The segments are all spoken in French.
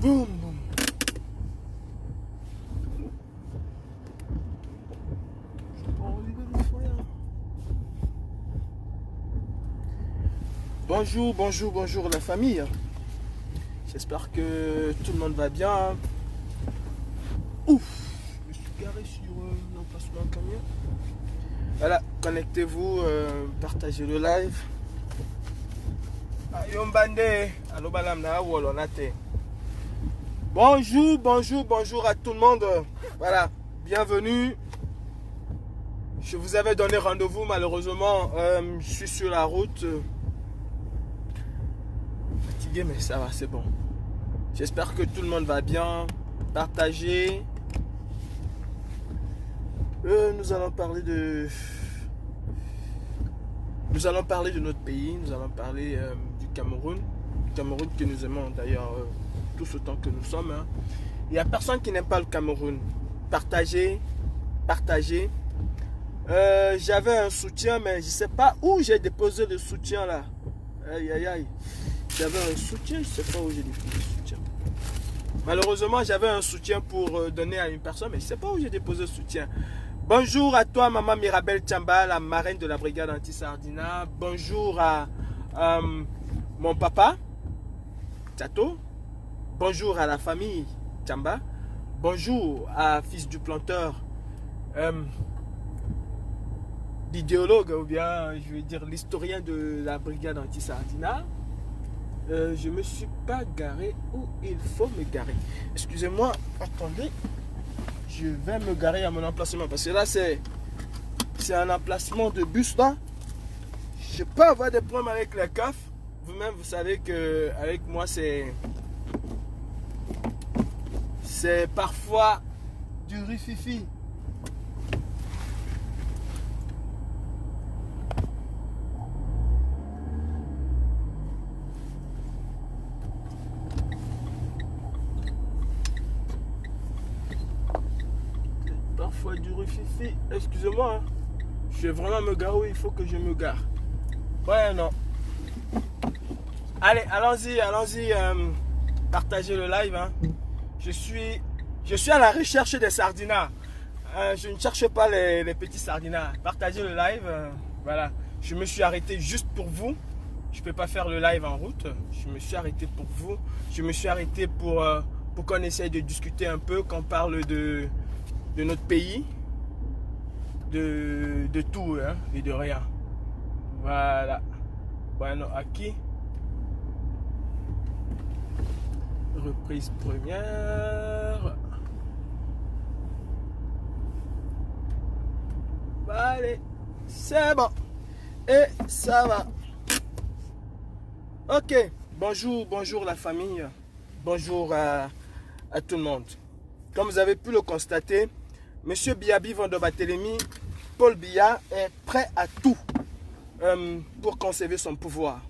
Boum, boum. Bonjour, bonjour, bonjour la famille. J'espère que tout le monde va bien. Ouf, je me suis garé sur l'emplacement camion. Voilà, connectez-vous, partagez le live. Bonjour, bonjour, bonjour à tout le monde. Voilà, bienvenue. Je vous avais donné rendez-vous, malheureusement, je suis sur la route. Fatigué, mais ça va, c'est bon. J'espère que tout le monde va bien. Partagez. Nous allons parler de notre pays. Nous allons parler du Cameroun. Cameroun que nous aimons d'ailleurs tous autant que nous sommes. Hein. Il n'y a personne qui n'aime pas le Cameroun. Partagez, partagez. J'avais un soutien, mais je ne sais pas où j'ai déposé le soutien là. Aïe aïe aïe. J'avais un soutien, je ne sais pas où j'ai déposé le soutien. Malheureusement, j'avais un soutien pour donner à une personne, mais je ne sais pas où j'ai déposé le soutien. Bonjour à toi, maman Mirabel Tchamba, la marraine de la brigade anti-Sardina. Bonjour à mon papa, Tchato. Bonjour à la famille Tchamba. Bonjour à fils du planteur, l'idéologue, ou bien, je veux dire, l'historien de la brigade anti-Sardina. Je me suis pas garé où il faut me garer. Excusez-moi, attendez. Je vais me garer à mon emplacement parce que là c'est un emplacement de bus là. Je peux avoir des problèmes avec les CAF. Vous-même vous savez que avec moi c'est parfois du rififi. Parfois du rififi. Excusez-moi. Hein. Je vais vraiment me garer où il faut que je me gare. Ouais, non. Allez, allons-y, allons-y. Partagez le live. Hein. Je suis à la recherche des sardinas. Je ne cherche pas les petits sardinas. Partagez le live. Voilà. Je me suis arrêté juste pour vous. Je ne peux pas faire le live en route. Je me suis arrêté pour vous. Je me suis arrêté pour qu'on essaye de discuter un peu, qu'on parle de notre pays, de tout hein, et de rien. Voilà. Bueno, aquí. Reprise première. Allez, c'est bon. Et ça va. Ok. Bonjour, bonjour la famille. Bonjour à tout le monde. Comme vous avez pu le constater, Monsieur Biabi Vandobatélémy, Paul Biya est prêt à tout pour conserver son pouvoir.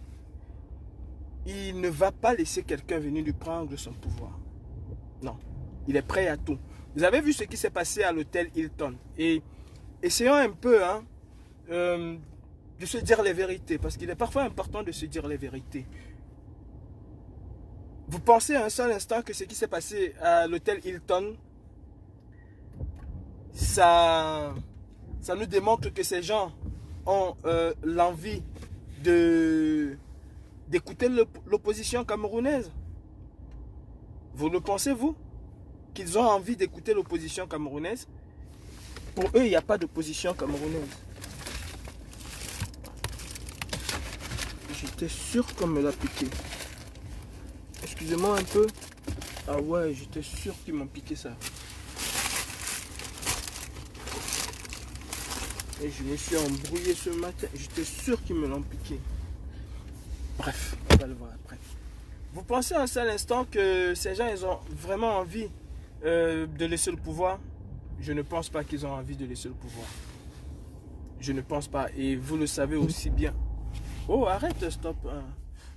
Il ne va pas laisser quelqu'un venir lui prendre son pouvoir. Non, il est prêt à tout. Vous avez vu ce qui s'est passé à l'hôtel Hilton. Et essayons un peu hein, de se dire les vérités, parce qu'il est parfois important de se dire les vérités. Vous pensez un seul instant que ce qui s'est passé à l'hôtel Hilton, ça nous démontre que ces gens ont l'envie d'écouter l'opposition camerounaise. Vous le pensez, vous? Qu'ils ont envie d'écouter l'opposition camerounaise? Pour eux, il n'y a pas d'opposition camerounaise. J'étais sûr qu'on me l'a piqué. Excusez-moi un peu. Ah ouais, j'étais sûr qu'ils m'ont piqué ça. Et je me suis embrouillé ce matin. J'étais sûr qu'ils me l'ont piqué. Bref, on va le voir après. Vous pensez un seul instant que ces gens, ils ont vraiment envie de laisser le pouvoir? Je ne pense pas qu'ils ont envie de laisser le pouvoir. Je ne pense pas. Et vous le savez aussi bien. Oh, arrête, stop.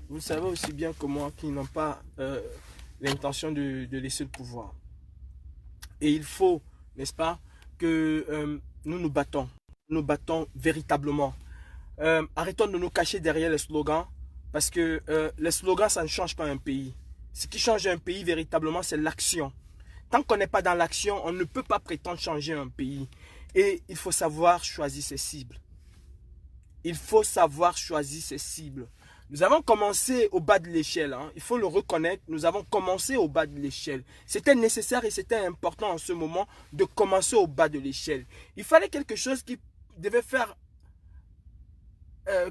Vous le savez aussi bien que moi qu'ils n'ont pas l'intention de laisser le pouvoir. Et il faut, n'est-ce pas, que nous nous battons. Nous battons véritablement. Arrêtons de nous cacher derrière les slogans, parce que les slogans, ça ne change pas un pays. Ce qui change un pays véritablement, c'est l'action. Tant qu'on n'est pas dans l'action, on ne peut pas prétendre changer un pays. Et il faut savoir choisir ses cibles. Il faut savoir choisir ses cibles. Nous avons commencé au bas de l'échelle, hein. Il faut le reconnaître, nous avons commencé au bas de l'échelle. C'était nécessaire et c'était important en ce moment de commencer au bas de l'échelle. Il fallait quelque chose qui devait faire,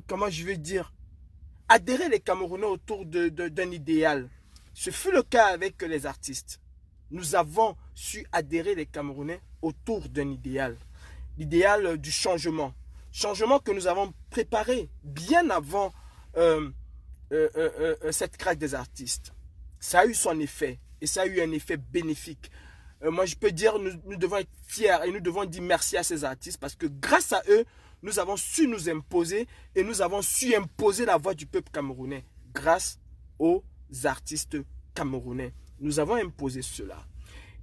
comment je vais dire, adhérer les Camerounais autour d'un idéal. Ce fut le cas avec les artistes. Nous avons su adhérer les Camerounais autour d'un idéal. L'idéal du changement. Changement que nous avons préparé bien avant cette craque des artistes. Ça a eu son effet et ça a eu un effet bénéfique. Moi, je peux dire, nous devons être fiers et nous devons dire merci à ces artistes parce que grâce à eux, nous avons su nous imposer et nous avons su imposer la voix du peuple camerounais grâce aux artistes camerounais. Nous avons imposé cela.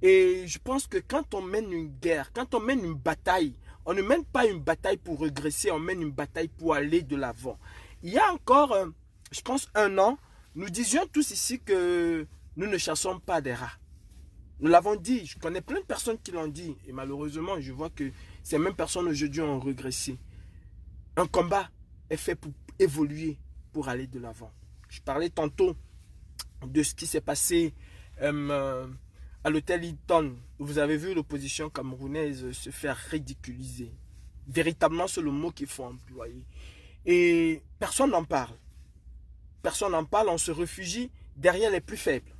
Et je pense que quand on mène une guerre, quand on mène une bataille, on ne mène pas une bataille pour regresser, on mène une bataille pour aller de l'avant. Il y a encore, je pense, 1 an, nous disions tous ici que nous ne chassons pas des rats. Nous l'avons dit, je connais plein de personnes qui l'ont dit. Et malheureusement, je vois que ces mêmes personnes aujourd'hui ont régressé. Un combat est fait pour évoluer, pour aller de l'avant. Je parlais tantôt de ce qui s'est passé à l'hôtel Hilton. Vous avez vu l'opposition camerounaise se faire ridiculiser. Véritablement, c'est le mot qu'il faut employer. Et personne n'en parle. Personne n'en parle, on se réfugie derrière les plus faibles.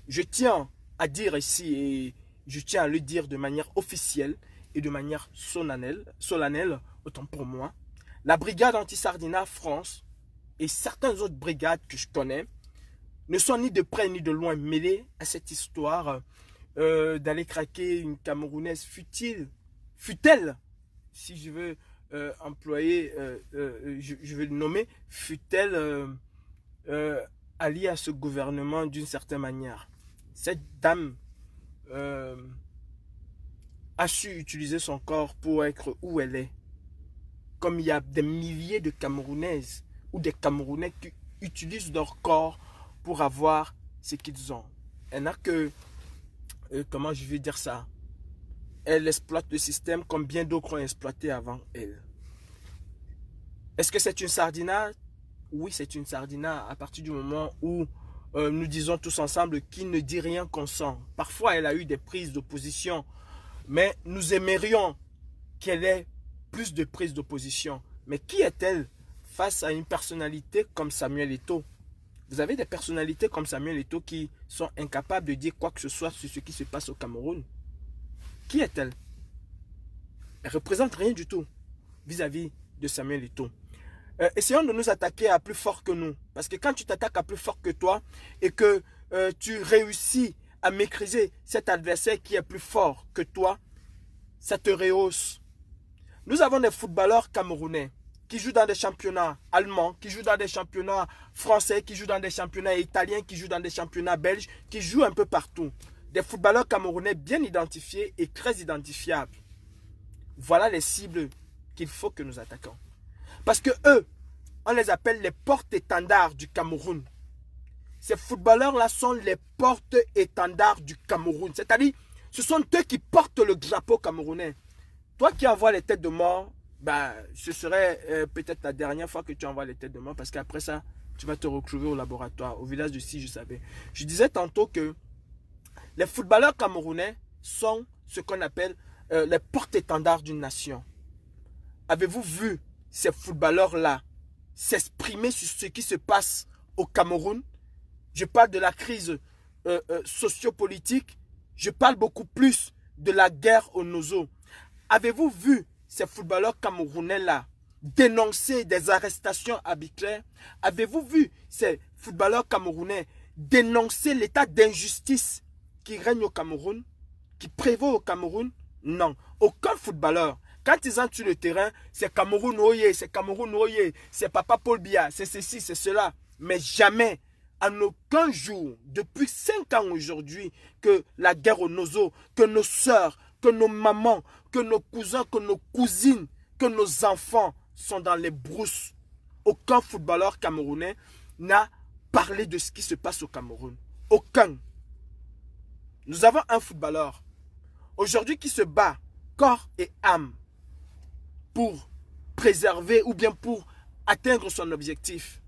Je tiens à dire ici, et je tiens à le dire de manière officielle et de manière solennelle, autant pour moi, la brigade anti-Sardina France et certaines autres brigades que je connais ne sont ni de près ni de loin mêlées à cette histoire d'aller craquer une Camerounaise fut-elle, si je veux employer, je vais le nommer, fut-elle alliée à ce gouvernement d'une certaine manière. Cette dame a su utiliser son corps pour être où elle est. Comme il y a des milliers de Camerounaises ou des Camerounais qui utilisent leur corps pour avoir ce qu'ils ont. Elle n'a que, comment je vais dire ça, elle exploite le système comme bien d'autres ont exploité avant elle. Est-ce que c'est une sardina? Oui, c'est une sardina à partir du moment où nous disons tous ensemble qui ne dit rien consent. Parfois, elle a eu des prises d'opposition, mais nous aimerions qu'elle ait plus de prises d'opposition. Mais qui est-elle face à une personnalité comme Samuel Eto'o? Vous avez des personnalités comme Samuel Eto'o qui sont incapables de dire quoi que ce soit sur ce qui se passe au Cameroun. Qui est-elle? Elle ne représente rien du tout vis-à-vis de Samuel Eto'o. Essayons de nous attaquer à plus fort que nous. Parce que quand tu t'attaques à plus fort que toi et que tu réussis à maîtriser cet adversaire qui est plus fort que toi, ça te rehausse. Nous avons des footballeurs camerounais qui jouent dans des championnats allemands, qui jouent dans des championnats français, qui jouent dans des championnats italiens, qui jouent dans des championnats belges, qui jouent un peu partout. Des footballeurs camerounais bien identifiés et très identifiables. Voilà les cibles qu'il faut que nous attaquons. Parce que eux, on les appelle les porte-étendards du Cameroun. Ces footballeurs-là sont les porte-étendards du Cameroun. C'est-à-dire, ce sont eux qui portent le drapeau camerounais. Toi qui envoies les têtes de mort, bah, ce serait peut-être la dernière fois que tu envoies les têtes de mort. Parce qu'après ça, tu vas te retrouver au laboratoire, au village de Si, je savais. Je disais tantôt que les footballeurs camerounais sont ce qu'on appelle les porte-étendards d'une nation. Avez-vous vu ces footballeurs-là s'exprimer sur ce qui se passe au Cameroun? Je parle de la crise sociopolitique. Je parle beaucoup plus de la guerre au Nozo. Avez-vous vu ces footballeurs camerounais-là dénoncer des arrestations arbitraires? Avez-vous vu ces footballeurs camerounais dénoncer l'état d'injustice qui règne au Cameroun, qui prévaut au Cameroun? Non, aucun footballeur. Quand ils entrent sur le terrain, c'est Cameroun Oye, c'est Cameroun Oye, c'est Papa Paul Biya, c'est ceci, c'est cela. Mais jamais, en aucun jour, depuis 5 ans aujourd'hui, que la guerre au Nozo, que nos sœurs, que nos mamans, que nos cousins, que nos cousines, que nos enfants sont dans les brousses. Aucun footballeur camerounais n'a parlé de ce qui se passe au Cameroun. Aucun. Nous avons un footballeur aujourd'hui qui se bat corps et âme pour préserver ou bien pour atteindre son objectif.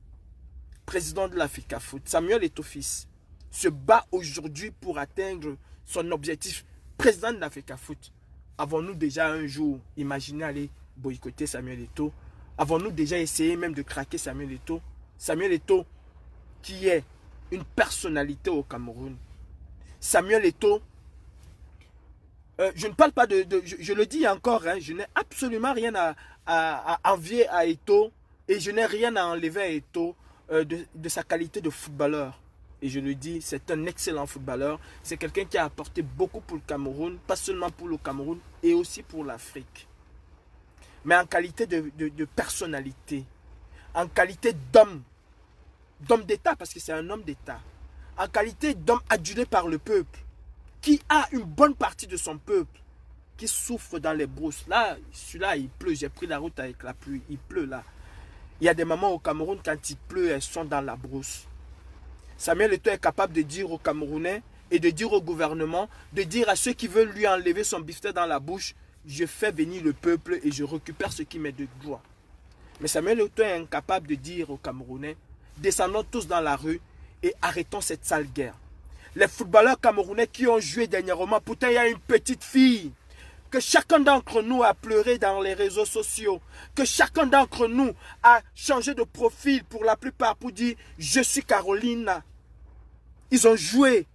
Président de l'Africa Foot, Samuel Eto'o-Fils, se bat aujourd'hui pour atteindre son objectif. Président de l'Africa Foot. Avons-nous déjà un jour imaginé aller boycotter Samuel Eto'o? Avons-nous déjà essayé même de craquer Samuel Eto'o? Samuel Eto'o qui est une personnalité au Cameroun. Samuel Eto'o, je ne parle pas je le dis encore, hein, je n'ai absolument rien à envier à Eto'o et je n'ai rien à enlever à Eto'o de sa qualité de footballeur. Et je le dis, c'est un excellent footballeur. C'est quelqu'un qui a apporté beaucoup pour le Cameroun, pas seulement pour le Cameroun, et aussi pour l'Afrique. Mais en qualité de personnalité, en qualité d'homme d'État, parce que c'est un homme d'État, en qualité d'homme adulé par le peuple, qui a une bonne partie de son peuple, qui souffre dans les brousses. Là, celui-là, il pleut. J'ai pris la route avec la pluie. Il pleut là. Il y a des mamans au Cameroun, quand il pleut, elles sont dans la brousse. Samuel Eto'o est capable de dire aux Camerounais et de dire au gouvernement, de dire à ceux qui veulent lui enlever son bifteck dans la bouche, je fais venir le peuple et je récupère ce qui m'est de droit. Mais Samuel Eto'o est incapable de dire aux Camerounais, descendons tous dans la rue et arrêtons cette sale guerre. Les footballeurs camerounais qui ont joué dernièrement, pourtant il y a une petite fille que chacun d'entre nous a pleuré dans les réseaux sociaux, que chacun d'entre nous a changé de profil pour la plupart pour dire « Je suis Carolina ». Ils ont joué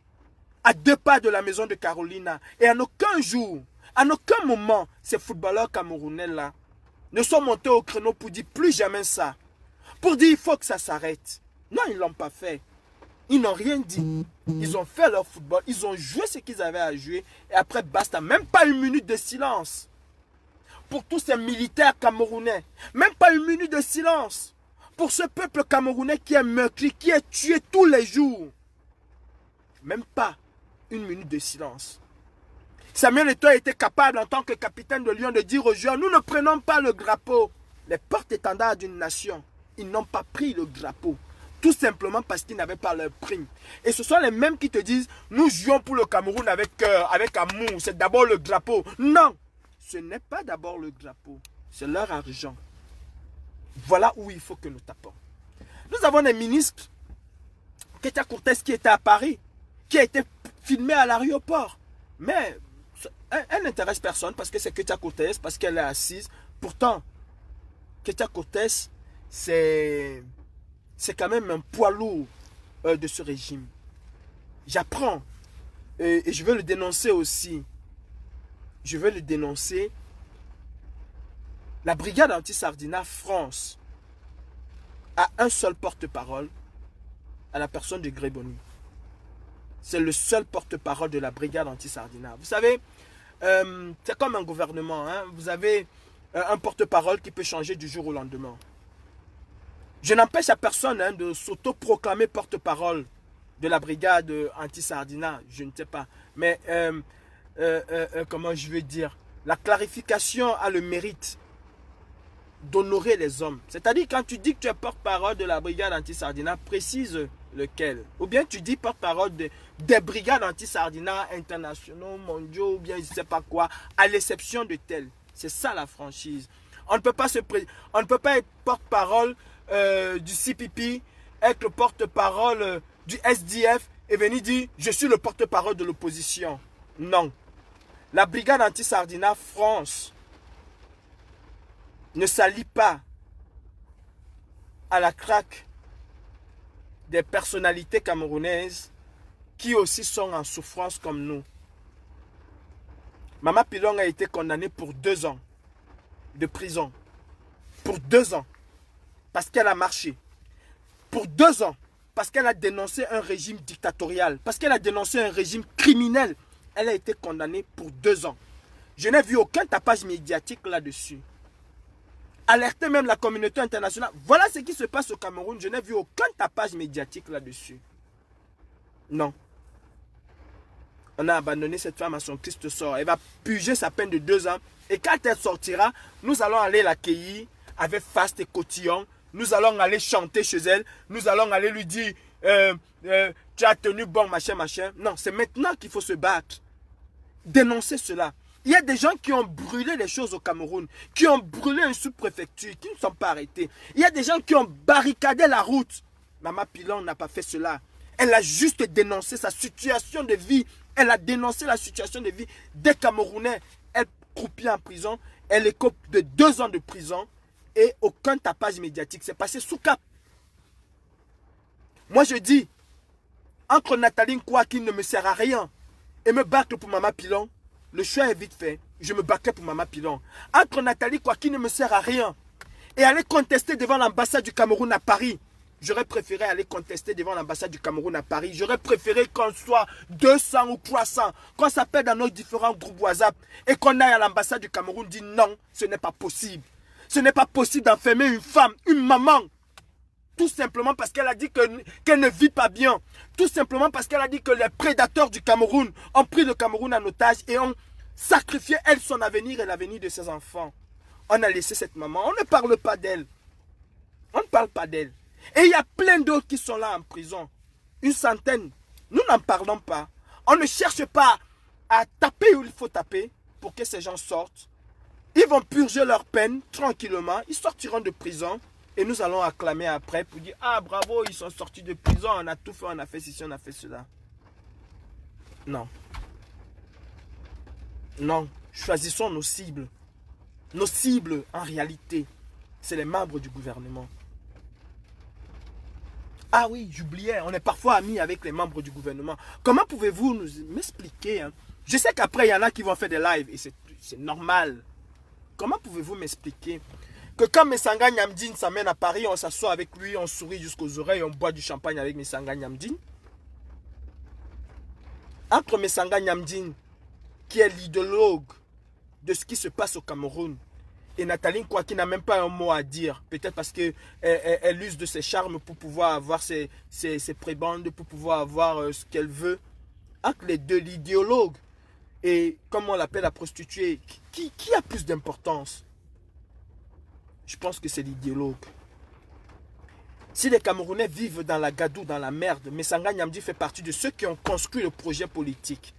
à 2 pas de la maison de Carolina. Et en aucun jour, en aucun moment, ces footballeurs camerounais-là ne sont montés au créneau pour dire plus jamais ça. Pour dire il faut que ça s'arrête. Non, ils ne l'ont pas fait. Ils n'ont rien dit. Ils ont fait leur football. Ils ont joué ce qu'ils avaient à jouer. Et après, basta. Même pas une minute de silence. Pour tous ces militaires camerounais. Même pas une minute de silence. Pour ce peuple camerounais qui est meurtri, qui est tué tous les jours. Même pas une minute de silence. Samuel Eto'o était capable en tant que capitaine de Lyon de dire aux joueurs, nous ne prenons pas le drapeau. Les porte-étendards d'une nation, ils n'ont pas pris le drapeau. Tout simplement parce qu'ils n'avaient pas leur prime. Et ce sont les mêmes qui te disent, nous jouons pour le Cameroun avec cœur, avec amour. C'est d'abord le drapeau. Non, ce n'est pas d'abord le drapeau. C'est leur argent. Voilà où il faut que nous tapons. Nous avons des ministres, Ketia Courtès qui était à Paris, qui a été filmé à l'aéroport. Mais elle n'intéresse personne parce que c'est Ketia Courtès, parce qu'elle est assise. Pourtant, Ketia Courtès, c'est quand même un poids lourd de ce régime. J'apprends et je veux le dénoncer aussi. Je veux le dénoncer. La brigade anti-Sardina France a un seul porte-parole à la personne de Gréboni. C'est le seul porte-parole de la brigade anti-Sardina. Vous savez, c'est comme un gouvernement. Hein? Vous avez un porte-parole qui peut changer du jour au lendemain. Je n'empêche à personne hein, de s'auto-proclamer porte-parole de la brigade anti-Sardina. Je ne sais pas. Mais, comment je veux dire, la clarification a le mérite d'honorer les hommes. C'est-à-dire quand tu dis que tu es porte-parole de la brigade anti-Sardina, précise lequel. Ou bien tu dis porte-parole des brigades anti-Sardina internationaux, mondiaux, ou bien je ne sais pas quoi, à l'exception de telles. C'est ça la franchise. On ne peut pas être porte-parole du CPP, être le porte-parole du SDF et venir dire je suis le porte-parole de l'opposition. Non. La brigade anti-Sardina France ne s'allie pas à la traque des personnalités camerounaises qui aussi sont en souffrance comme nous. Mama Pilong a été condamnée pour 2 ans de prison. Pour 2 ans. Parce qu'elle a marché. Pour 2 ans. Parce qu'elle a dénoncé un régime dictatorial. Parce qu'elle a dénoncé un régime criminel. Elle a été condamnée pour 2 ans. Je n'ai vu aucun tapage médiatique là-dessus. Alerter même la communauté internationale. Voilà ce qui se passe au Cameroun. Je n'ai vu aucun tapage médiatique là-dessus. Non. On a abandonné cette femme à son triste sort. Elle va purger sa peine de 2 ans. Et quand elle sortira, nous allons aller l'accueillir avec faste et cotillon. Nous allons aller chanter chez elle. Nous allons aller lui dire, tu as tenu bon, machin, machin. Non, c'est maintenant qu'il faut se battre. Dénoncer cela. Il y a des gens qui ont brûlé les choses au Cameroun, qui ont brûlé une sous-préfecture, qui ne sont pas arrêtés. Il y a des gens qui ont barricadé la route. Maman Pilon n'a pas fait cela. Elle a juste dénoncé sa situation de vie. Elle a dénoncé la situation de vie des Camerounais. Elle croupit en prison. Elle écope de 2 ans de prison et aucun tapage médiatique. C'est passé sous cap. Moi je dis, entre Nathalie Nkwa qui ne me sert à rien et me battre pour Maman Pilon, le choix est vite fait. Je me battrai pour Maman Pilon. Entre Nathalie Nkwa qui ne me sert à rien et aller contester devant l'ambassade du Cameroun à Paris, j'aurais préféré aller contester devant l'ambassade du Cameroun à Paris. J'aurais préféré qu'on soit 200 ou 300, qu'on s'appelle dans nos différents groupes WhatsApp et qu'on aille à l'ambassade du Cameroun dire non, ce n'est pas possible. Ce n'est pas possible d'enfermer une femme, une maman, tout simplement parce qu'elle a dit qu'elle ne vit pas bien. Tout simplement parce qu'elle a dit que les prédateurs du Cameroun ont pris le Cameroun en otage et ont sacrifié elle, son avenir et l'avenir de ses enfants. On a laissé cette maman, on ne parle pas d'elle. On ne parle pas d'elle. Et il y a plein d'autres qui sont là en prison. Une centaine. Nous n'en parlons pas. On ne cherche pas à taper où il faut taper pour que ces gens sortent. Ils vont purger leur peine tranquillement. Ils sortiront de prison. Et nous allons acclamer après pour dire, ah bravo, ils sont sortis de prison. On a tout fait, on a fait ceci, on a fait cela. Non. Non. Choisissons nos cibles. Nos cibles, en réalité, c'est les membres du gouvernement. Ah oui, j'oubliais, on est parfois amis avec les membres du gouvernement. Comment pouvez-vous m'expliquer Je sais qu'après, il y en a qui vont faire des lives et c'est normal. Comment pouvez-vous m'expliquer que quand Messanga Nyamdine s'amène à Paris, on s'assoit avec lui, on sourit jusqu'aux oreilles, on boit du champagne avec Messanga Nyamdine? Entre Messanga Nyamdine, qui est l'idéologue de ce qui se passe au Cameroun, et Nathalie Nkwa qui n'a même pas un mot à dire, peut-être parce qu'elle use de ses charmes pour pouvoir avoir ses prébendes, pour pouvoir avoir ce qu'elle veut. Entre les deux, l'idéologue et, comme on l'appelle, la prostituée, qui a plus d'importance? Je pense que c'est l'idéologue. Si les Camerounais vivent dans la gadoue, dans la merde, Messanga Nyamdine fait partie de ceux qui ont construit le projet politique.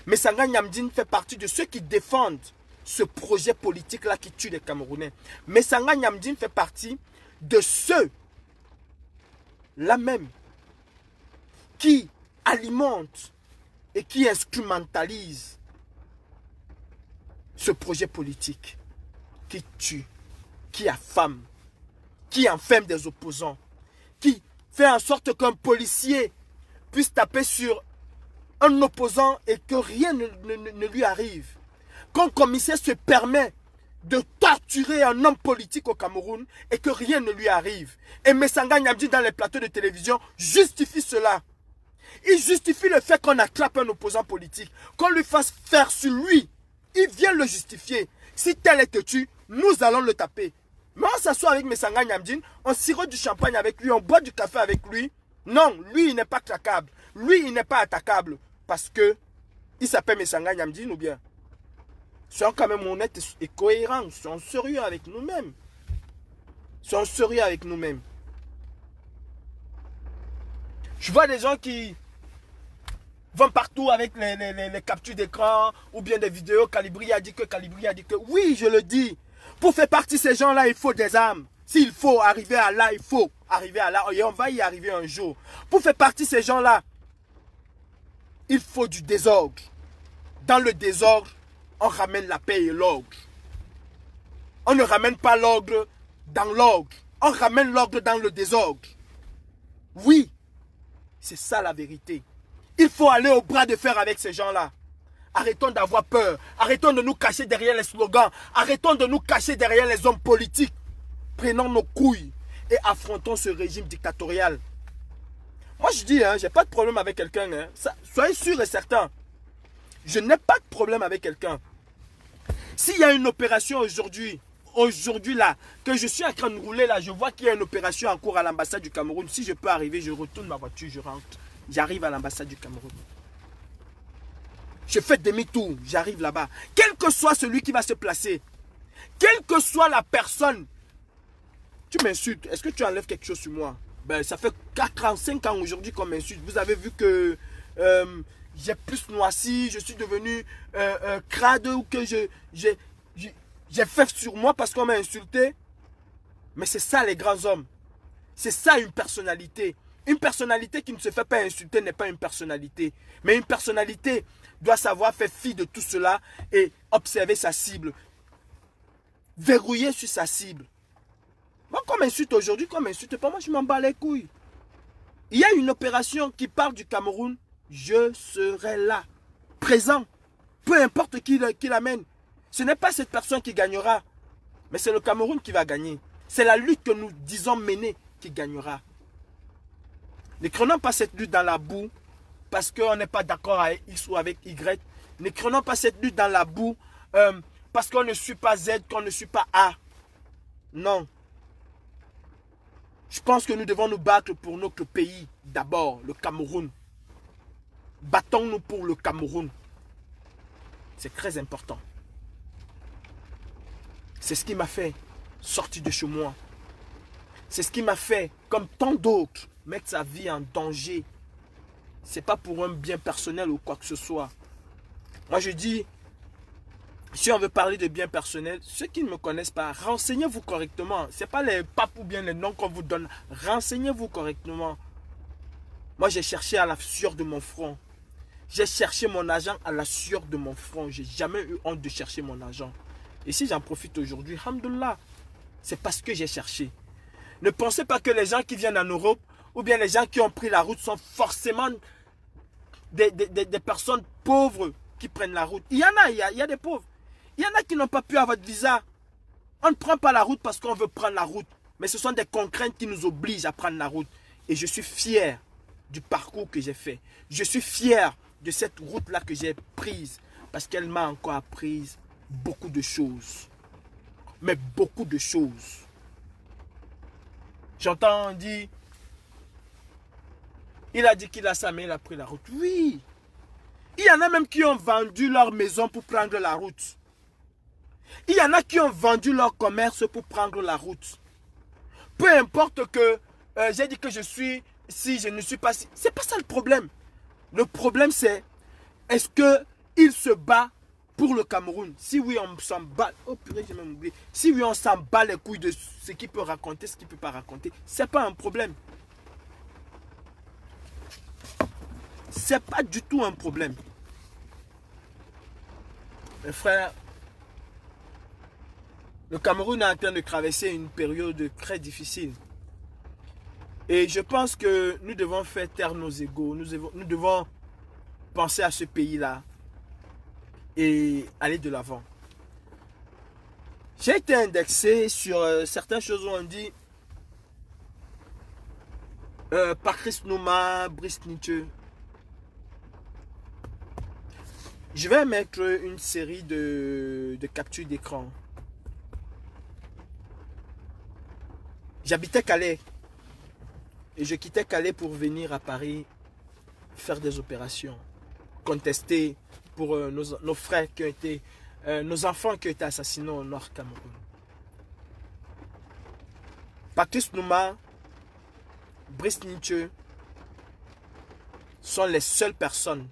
Messanga Nyamdine fait partie de ceux qui défendent ce projet politique-là qui tue les Camerounais. Messanga Nyamdine fait partie de ceux-là même qui alimentent et qui instrumentalisent ce projet politique qui tue, qui affame, qui enferme des opposants, qui fait en sorte qu'un policier puisse taper sur un opposant et que rien ne lui arrive. Qu'un commissaire se permet de torturer un homme politique au Cameroun et que rien ne lui arrive. Et Messanga Nyamdine dans les plateaux de télévision justifie cela. Il justifie le fait qu'on attrape un opposant politique, qu'on lui fasse faire sur lui. Il vient le justifier. Si tel est têtu, nous allons le taper. Mais on s'assoit avec Messanga Nyamdine, on sirote du champagne avec lui, on boit du café avec lui. Non, lui il n'est pas traquable. Lui il n'est pas attaquable. Parce que il s'appelle Messanga Nyamdine ou bien. Soyons quand même honnêtes et cohérents. Soyons sérieux avec nous-mêmes. Soyons sérieux avec nous-mêmes. Je vois des gens qui vont partout avec les captures d'écran ou bien des vidéos. Calibri a dit que, Calibri a dit que. Oui, je le dis. Pour faire partie de ces gens-là, il faut des armes. S'il faut arriver à là, il faut arriver à là. Et on va y arriver un jour. Pour faire partie de ces gens-là, il faut du désordre. Dans le désordre, on ramène la paix et l'ordre. On ne ramène pas l'ordre dans l'ordre. On ramène l'ordre dans le désordre. Oui, c'est ça la vérité. Il faut aller au bras de fer avec ces gens-là. Arrêtons d'avoir peur. Arrêtons de nous cacher derrière les slogans. Arrêtons de nous cacher derrière les hommes politiques. Prenons nos couilles et affrontons ce régime dictatorial. Moi je dis, j'ai pas de problème avec quelqu'un. Soyez sûr et certain. Je n'ai pas de problème avec quelqu'un. S'il y a une opération aujourd'hui là, que je suis en train de rouler là, je vois qu'il y a une opération en cours à l'ambassade du Cameroun. Si je peux arriver, je retourne ma voiture, je rentre. J'arrive à l'ambassade du Cameroun. Je fais demi-tour, j'arrive là-bas. Quel que soit celui qui va se placer, quelle que soit la personne, tu m'insultes, est-ce que tu enlèves quelque chose sur moi? Ben, ça fait 45 ans aujourd'hui qu'on m'insulte. Vous avez vu que j'ai plus noirci, je suis devenu crade ou que j'ai fait sur moi parce qu'on m'a insulté. Mais c'est ça les grands hommes. C'est ça une personnalité. Une personnalité qui ne se fait pas insulter n'est pas une personnalité. Mais une personnalité doit savoir faire fi de tout cela et observer sa cible. Verrouiller sur sa cible. Moi, qu'on m'insulte aujourd'hui, qu'on m'insulte pas, moi je m'en bats les couilles. Il y a une opération qui part du Cameroun, je serai là, présent. Peu importe qui l'amène. Ce n'est pas cette personne qui gagnera, mais c'est le Cameroun qui va gagner. C'est la lutte que nous disons mener qui gagnera. Ne prenons pas cette lutte dans la boue parce qu'on n'est pas d'accord avec X ou avec Y. Ne prenons pas cette lutte dans la boue parce qu'on ne suit pas Z, qu'on ne suit pas A. Non. Je pense que nous devons nous battre pour notre pays d'abord, le Cameroun. Battons-nous pour le Cameroun. C'est très important. C'est ce qui m'a fait sortir de chez moi. C'est ce qui m'a fait, comme tant d'autres, mettre sa vie en danger. Ce n'est pas pour un bien personnel ou quoi que ce soit. Moi je dis, si on veut parler de bien personnel, ceux qui ne me connaissent pas, renseignez-vous correctement. Ce n'est pas les papes ou bien les noms qu'on vous donne. Renseignez-vous correctement. Moi j'ai cherché à la sueur de mon front. J'ai cherché mon argent à la sueur de mon front. J'ai jamais eu honte de chercher mon argent. Et si j'en profite aujourd'hui, alhamdoulilah, c'est parce que j'ai cherché. Ne pensez pas que les gens qui viennent en Europe ou bien les gens qui ont pris la route sont forcément des personnes pauvres qui prennent la route. Il y en a, il y a des pauvres. Il y en a qui n'ont pas pu avoir de visa. On ne prend pas la route parce qu'on veut prendre la route. Mais ce sont des contraintes qui nous obligent à prendre la route. Et je suis fier du parcours que j'ai fait. Je suis fier de cette route-là que j'ai prise. Parce qu'elle m'a encore appris beaucoup de choses. Mais beaucoup de choses. J'entends dire, il a dit qu'il a ça, mais il a pris la route. Oui. Il y en a même qui ont vendu leur maison pour prendre la route. Il y en a qui ont vendu leur commerce pour prendre la route. Peu importe que j'ai dit que je suis, si je ne suis pas si. C'est pas ça le problème. Le problème c'est, est-ce qu'il se bat pour le Cameroun? Si oui, on s'en bat. Oh purée, j'ai même oublié. Si oui, on s'en bat les couilles de ce qu'il peut raconter, ce qu'il ne peut pas raconter. C'est pas un problème. C'est pas du tout un problème. Mes frères, le Cameroun est en train de traverser une période très difficile. Et je pense que nous devons faire taire nos égos. Nous devons penser à ce pays-là et aller de l'avant. J'ai été indexé sur certaines choses où on dit Patrice Nouma, Brice Nietzsche. Je vais mettre une série de captures d'écran. J'habitais Calais et je quittais Calais pour venir à Paris faire des opérations, contester pour nos frères qui ont été, nos enfants qui ont été assassinés au Nord Cameroun. Patrice Nouma, Brice Nietzsche sont les seules personnes.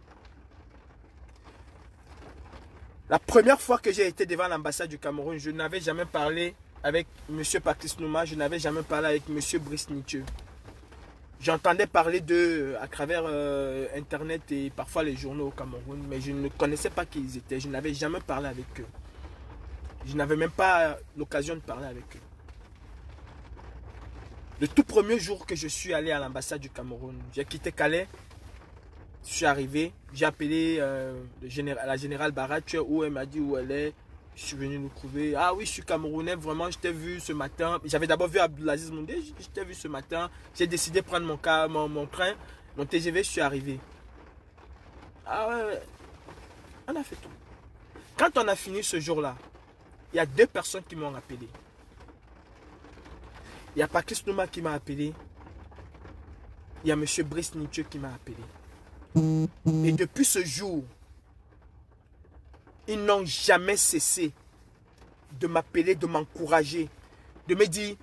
La première fois que j'ai été devant l'ambassade du Cameroun, je n'avais jamais parlé avec M. Patrice Nouma, je n'avais jamais parlé avec M. Brice Nietzsche. J'entendais parler d'eux à travers Internet et parfois les journaux au Cameroun, mais je ne connaissais pas qui ils étaient. Je n'avais jamais parlé avec eux. Je n'avais même pas l'occasion de parler avec eux. Le tout premier jour que je suis allé à l'ambassade du Cameroun, j'ai quitté Calais, je suis arrivé, j'ai appelé la générale Barat, tu es où? Elle m'a dit où elle est. Je suis venu nous trouver. Ah oui, je suis Camerounais, vraiment, je t'ai vu ce matin. J'avais d'abord vu Abdelaziz Mondé, je t'ai vu ce matin. J'ai décidé de prendre mon train, mon TGV, je suis arrivé. Ah ouais, on a fait tout. Quand on a fini ce jour-là, il y a deux personnes qui m'ont appelé. Il y a Patrice Nouma qui m'a appelé. Il y a M. Brice Nietzsche qui m'a appelé. Et depuis ce jour, ils n'ont jamais cessé de m'appeler, de m'encourager, de me dire,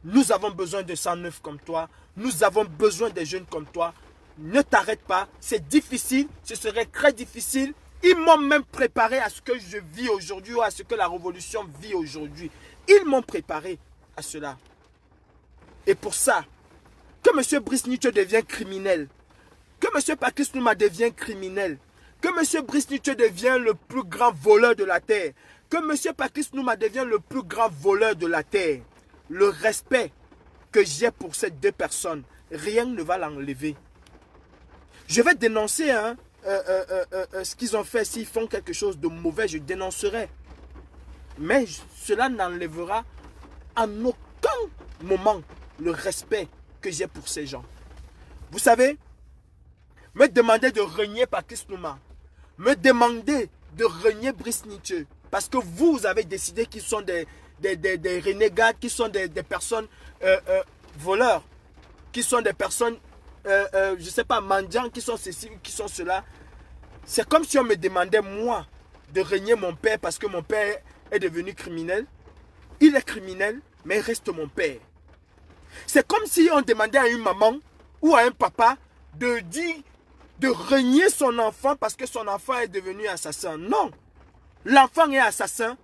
nous avons besoin de 109 comme toi, nous avons besoin des jeunes comme toi, ne t'arrête pas, c'est difficile, ce serait très difficile. Ils m'ont même préparé à ce que je vis aujourd'hui ou à ce que la révolution vit aujourd'hui. Ils m'ont préparé à cela. Et pour ça, que M. Brice Nietzsche devient criminel, que M. Patrice Nouma devient criminel, que M. Brice Nietzsche devient le plus grand voleur de la terre, que M. Patrice Nouma devient le plus grand voleur de la terre, le respect que j'ai pour ces deux personnes, rien ne va l'enlever. Je vais dénoncer ce qu'ils ont fait. S'ils font quelque chose de mauvais, je dénoncerai. Mais cela n'enlèvera en aucun moment le respect que j'ai pour ces gens. Vous savez, me demander de renier Patrice Nouma, me demander de renier Brice Nietzsche, parce que vous avez décidé qu'ils sont des renégats, qu'ils sont des personnes voleurs, qui sont des personnes, je ne sais pas, mendiants, qui sont ceci, qui sont cela. C'est comme si on me demandait, moi, de renier mon père parce que mon père est devenu criminel. Il est criminel, mais il reste mon père. C'est comme si on demandait à une maman ou à un papa de dire, de renier son enfant parce que son enfant est devenu assassin. Non, l'enfant est assassin,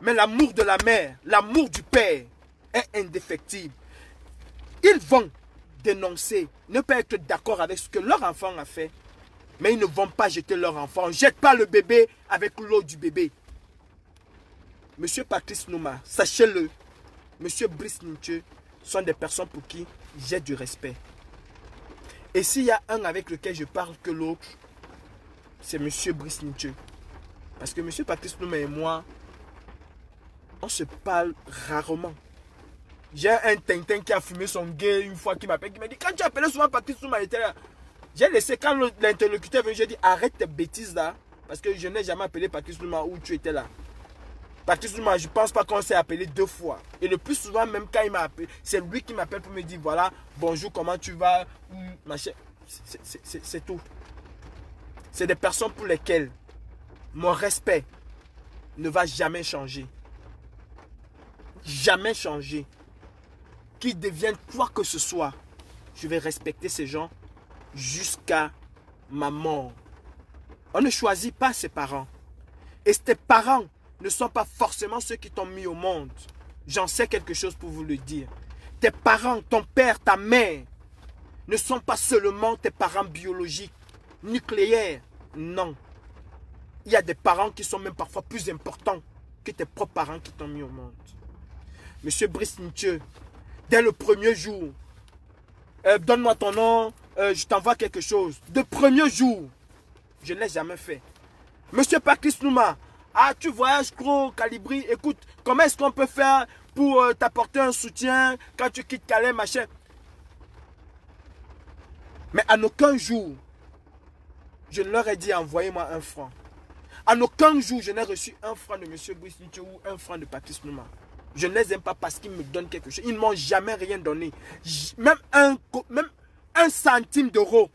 mais l'amour de la mère, l'amour du père est indéfectible. Ils vont dénoncer, ne pas être d'accord avec ce que leur enfant a fait, mais ils ne vont pas jeter leur enfant. On ne jette pas le bébé avec l'eau du bébé. Monsieur Patrice Nouma, sachez-le, Monsieur Brice Nietzsche sont des personnes pour qui j'ai du respect. Et s'il y a un avec lequel je parle que l'autre, c'est Monsieur Brice Nietzsche. Parce que Monsieur Patrice Nouma et moi, on se parle rarement. J'ai un Tintin qui a fumé son gay une fois qui m'appelle, qui m'a dit, quand tu appelais souvent Patrice Nouma, il était là. J'ai laissé, quand l'interlocuteur est venu, j'ai dit, arrête tes bêtises là, parce que je n'ai jamais appelé Patrice Nouma où tu étais là. Patrice Nouma, je ne pense pas qu'on s'est appelé 2 fois. Et le plus souvent, même quand il m'a appelé, c'est lui qui m'appelle pour me dire, voilà, bonjour, comment tu vas, machin. C'est tout. C'est des personnes pour lesquelles mon respect ne va jamais changer. Jamais changer. Qu'ils deviennent quoi que ce soit, je vais respecter ces gens jusqu'à ma mort. On ne choisit pas ses parents. Et tes parents ne sont pas forcément ceux qui t'ont mis au monde. J'en sais quelque chose pour vous le dire. Tes parents, ton père, ta mère, ne sont pas seulement tes parents biologiques, nucléaires. Non. Il y a des parents qui sont même parfois plus importants que tes propres parents qui t'ont mis au monde. Monsieur Brice Nietzsche, dès le premier jour, donne-moi ton nom, je t'envoie quelque chose. De premier jour, je ne l'ai jamais fait. Monsieur Patrice Nouma, ah, tu voyages trop, Calibri, écoute, comment est-ce qu'on peut faire pour t'apporter un soutien quand tu quittes Calais, machin. Mais en aucun jour, je ne leur ai dit envoyez-moi 1 franc. En aucun jour, je n'ai reçu 1 franc de M. Brice Nietzsche ou 1 franc de Patrice Nouma. Je ne les aime pas parce qu'ils me donnent quelque chose. Ils ne m'ont jamais rien donné. Même un centime d'euro.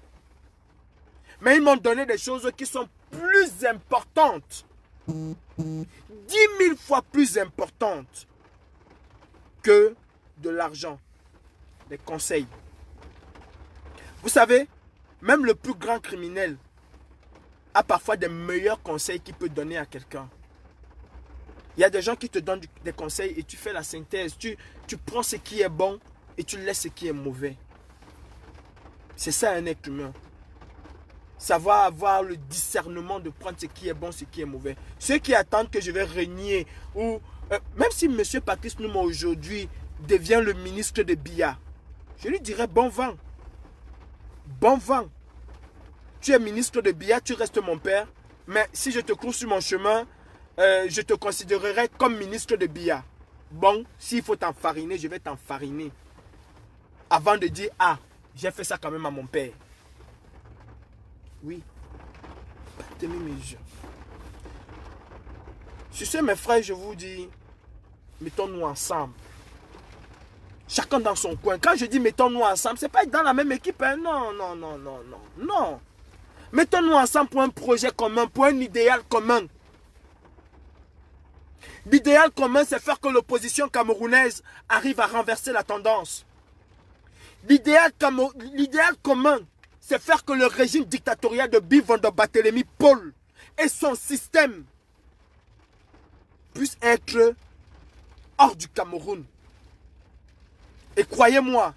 Mais ils m'ont donné des choses qui sont plus importantes. 10 000 fois plus importantes que de l'argent. Des conseils. Vous savez, même le plus grand criminel a parfois des meilleurs conseils qu'il peut donner à quelqu'un. Il y a des gens qui te donnent des conseils et tu fais la synthèse. Tu prends ce qui est bon et tu laisses ce qui est mauvais. C'est ça un être humain. Savoir avoir le discernement de prendre ce qui est bon, ce qui est mauvais. Ceux qui attendent que je vais régner, ou même si M. Patrice Nouma aujourd'hui devient le ministre de Biya, je lui dirais bon vent. Bon vent. Tu es ministre de Biya, tu restes mon père. Mais si je te cours sur mon chemin, je te considérerai comme ministre de Biya. Bon, s'il faut t'enfariner, je vais t'enfariner. Avant de dire, ah, j'ai fait ça quand même à mon père. Oui. Mes yeux. Sur ce, mes frères, je vous dis, mettons-nous ensemble. Chacun dans son coin. Quand je dis mettons-nous ensemble, ce n'est pas être dans la même équipe. Hein. Non, non, non, non, non, non. Mettons-nous ensemble pour un projet commun, pour un idéal commun. L'idéal commun, c'est faire que l'opposition camerounaise arrive à renverser la tendance. L'idéal commun, c'est faire que le régime dictatorial de Bivon de Barthélemy Paul et son système puissent être hors du Cameroun. Et croyez-moi,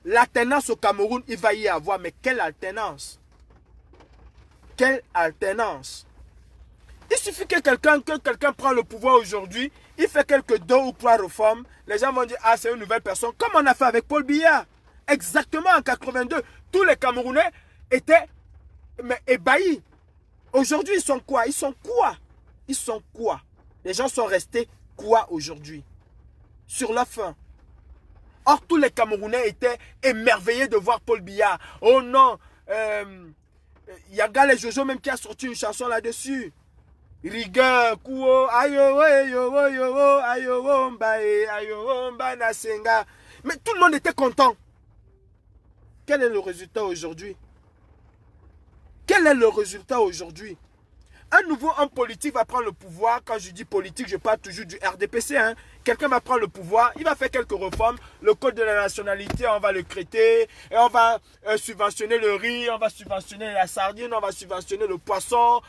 l'alternance au Cameroun, il va y avoir. Mais quelle alternance? Quelle alternance? Il suffit que quelqu'un prend le pouvoir aujourd'hui, il fait quelques 2 ou 3 réformes, les gens vont dire, ah, c'est une nouvelle personne, comme on a fait avec Paul Biya. Exactement en 82, tous les Camerounais étaient ébahis. Aujourd'hui, ils sont quoi? Ils sont quoi? Ils sont quoi? Les gens sont restés quoi aujourd'hui? Sur la fin. Or, tous les Camerounais étaient émerveillés de voir Paul Biya. Oh non, Yaga les Jojo même qui a sorti une chanson là-dessus. Rigueur, Kouo, ayo, ayo, ayo, ayo, mbae, ayo, mba nasenga. Mais tout le monde était content. Quel est le résultat aujourd'hui? Quel est le résultat aujourd'hui? Un nouveau homme politique va prendre le pouvoir. Quand je dis politique, je parle toujours du RDPC. Hein. Quelqu'un va prendre le pouvoir, il va faire quelques réformes. Le code de la nationalité, on va le créer. Et on va subventionner le riz, on va subventionner la sardine, on va subventionner le poisson.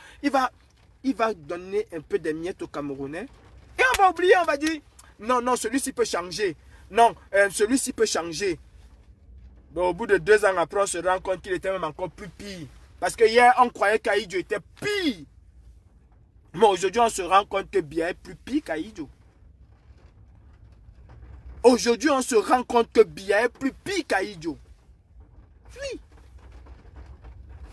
Il va donner un peu des miettes aux Camerounais. Et on va oublier, on va dire, non, non, celui-ci peut changer. Non, celui-ci peut changer. Donc, au bout de 2 ans après, on se rend compte qu'il était même encore plus pire. Parce que hier, on croyait qu'Aïdjo était pire. Mais aujourd'hui, on se rend compte que Biya est plus pire qu'Aïdjo. Aujourd'hui, on se rend compte que Biya est plus pire qu'Aïdjo. Oui.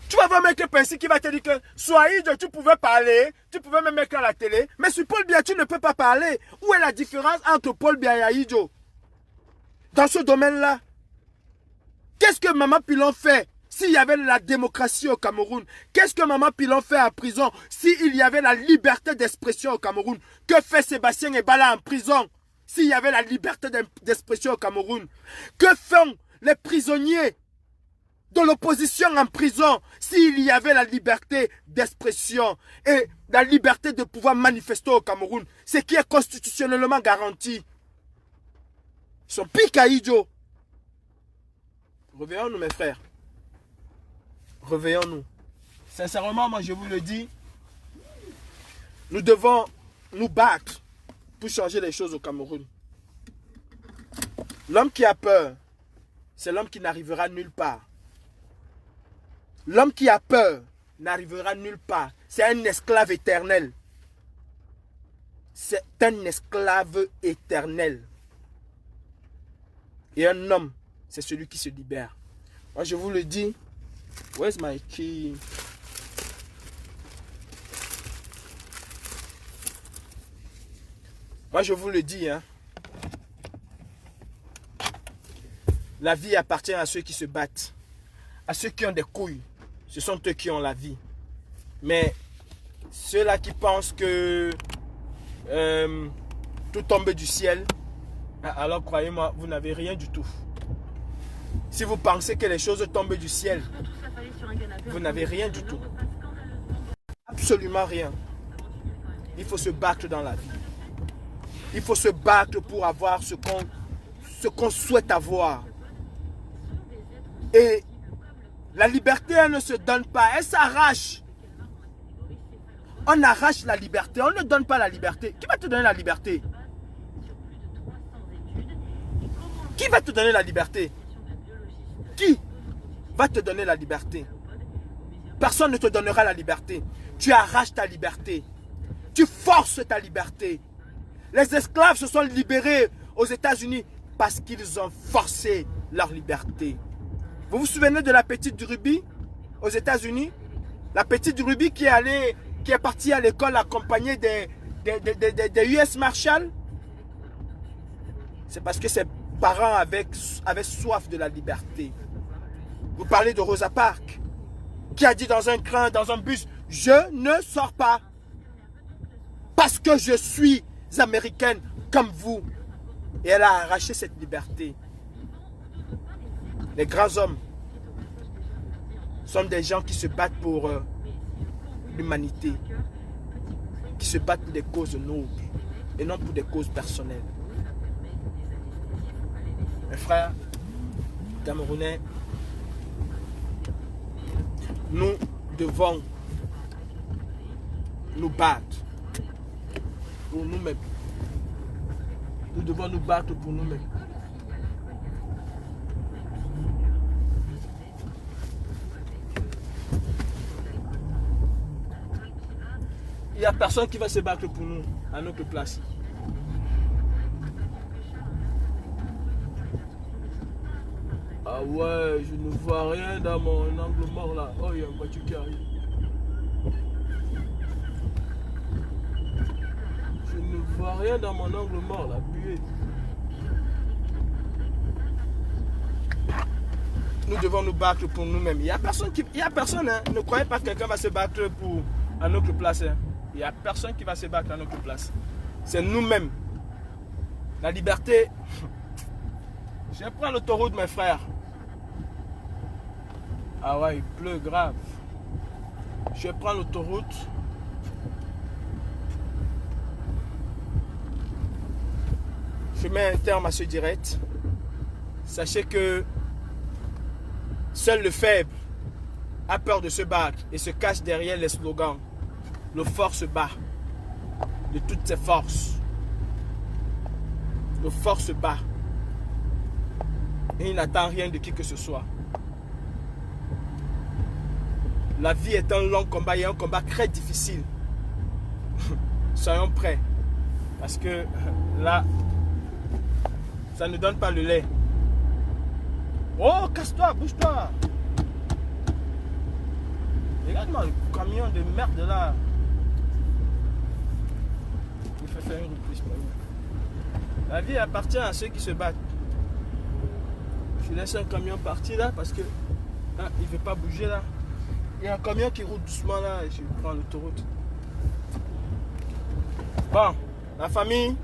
Tu vas voir un mec penser qui va te dire que sur Aïdjo, tu pouvais parler, tu pouvais même mettre à la télé, mais sur Paul Biya, tu ne peux pas parler. Où est la différence entre Paul Biya et Aïdjo? Dans ce domaine-là. Qu'est-ce que Maman Pilon fait s'il y avait la démocratie au Cameroun? Qu'est-ce que Maman Pilon fait en prison s'il y avait la liberté d'expression au Cameroun? Que fait Sébastien Ebala en prison s'il y avait la liberté d'expression au Cameroun? Que font les prisonniers de l'opposition en prison s'il y avait la liberté d'expression et la liberté de pouvoir manifester au Cameroun, ce qui est constitutionnellement garanti? Ils sont pires qu'Aïdjo. Revenons-nous, mes frères. Revenons-nous. Sincèrement, moi je vous le dis, nous devons nous battre pour changer les choses au Cameroun. L'homme qui a peur, c'est l'homme qui n'arrivera nulle part. L'homme qui a peur n'arrivera nulle part. C'est un esclave éternel. C'est un esclave éternel. Et un homme, c'est celui qui se libère. Moi, je vous le dis. Where's my key? Moi, je vous le dis. Hein. La vie appartient à ceux qui se battent. À ceux qui ont des couilles. Ce sont eux qui ont la vie. Mais ceux-là qui pensent que tout tombe du ciel, alors croyez-moi, vous n'avez rien du tout. Si vous pensez que les choses tombent du ciel, vous n'avez rien du tout. Absolument rien. Il faut se battre dans la vie. Il faut se battre pour avoir ce qu'on souhaite avoir. Et la liberté, elle ne se donne pas, elle s'arrache. On arrache la liberté, on ne donne pas la liberté. Qui va te donner la liberté? Qui va te donner la liberté? Qui va te donner la liberté? Personne ne te donnera la liberté. Tu arraches ta liberté. Tu forces ta liberté. Les esclaves se sont libérés aux États-Unis parce qu'ils ont forcé leur liberté. Vous vous souvenez de la petite Ruby aux États-Unis? La petite Ruby qui est partie à l'école accompagnée des US Marshals? C'est parce que ses parents avaient soif de la liberté. Vous parlez de Rosa Parks, qui a dit dans un train, dans un bus, je ne sors pas. Parce que je suis américaine comme vous. Et elle a arraché cette liberté. Les grands hommes sont des gens qui se battent pour l'humanité. Qui se battent pour des causes nobles. Et non pour des causes personnelles. Mes frères camerounais, nous devons nous battre pour nous-mêmes. Nous devons nous battre pour nous-mêmes. Il n'y a personne qui va se battre pour nous à notre place. Ah ouais, je ne vois rien dans mon angle mort là. Oh, il y a une voiture qui arrive. Je ne vois rien dans mon angle mort là, buée. Nous devons nous battre pour nous-mêmes. Il n'y a personne, hein. Ne croyez pas que quelqu'un va se battre à notre place. Hein. Il n'y a personne qui va se battre à notre place. C'est nous-mêmes. La liberté. Je prends l'autoroute, mes frères. Ah ouais, il pleut grave. Je prends l'autoroute. Je mets un terme à ce direct. Sachez que seul le faible a peur de se battre et se cache derrière les slogans. Le fort se bat de toutes ses forces. Le fort se bat. Et il n'attend rien de qui que ce soit. La vie est un long combat et un combat très difficile. Soyons prêts. Parce que là, ça ne donne pas le lait. Oh, casse-toi, bouge-toi. Regarde-moi le camion de merde là. Il faut faire une reprise. La vie appartient à ceux qui se battent. Je laisse un camion partir là parce que il ne veut pas bouger là. Il y a un camion qui roule doucement là et je prends l'autoroute. Bon, la famille,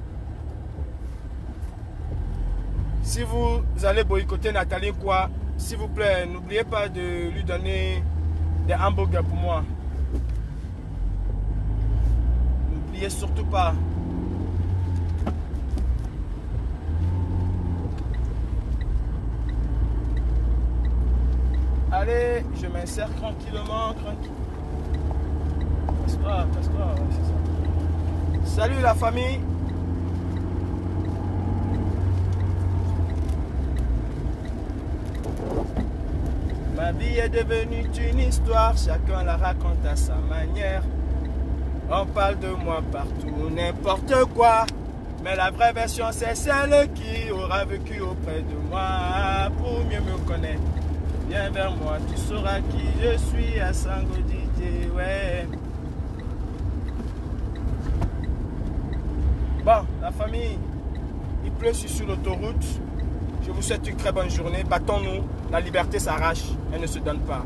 si vous allez boycotter Nathalie quoi, s'il vous plaît, n'oubliez pas de lui donner des hamburgers pour moi. N'oubliez surtout pas. Allez, je m'insère tranquillement, Casse-toi, ouais, c'est ça. Salut la famille. Ma vie est devenue une histoire, chacun la raconte à sa manière. On parle de moi partout, n'importe quoi. Mais la vraie version, c'est celle qui aura vécu auprès de moi pour mieux me connaître. Viens vers moi, tu sauras qui je suis à Sango DJ, ouais. Bon, la famille, il pleut sur l'autoroute. Je vous souhaite une très bonne journée. Battons-nous, la liberté s'arrache, elle ne se donne pas.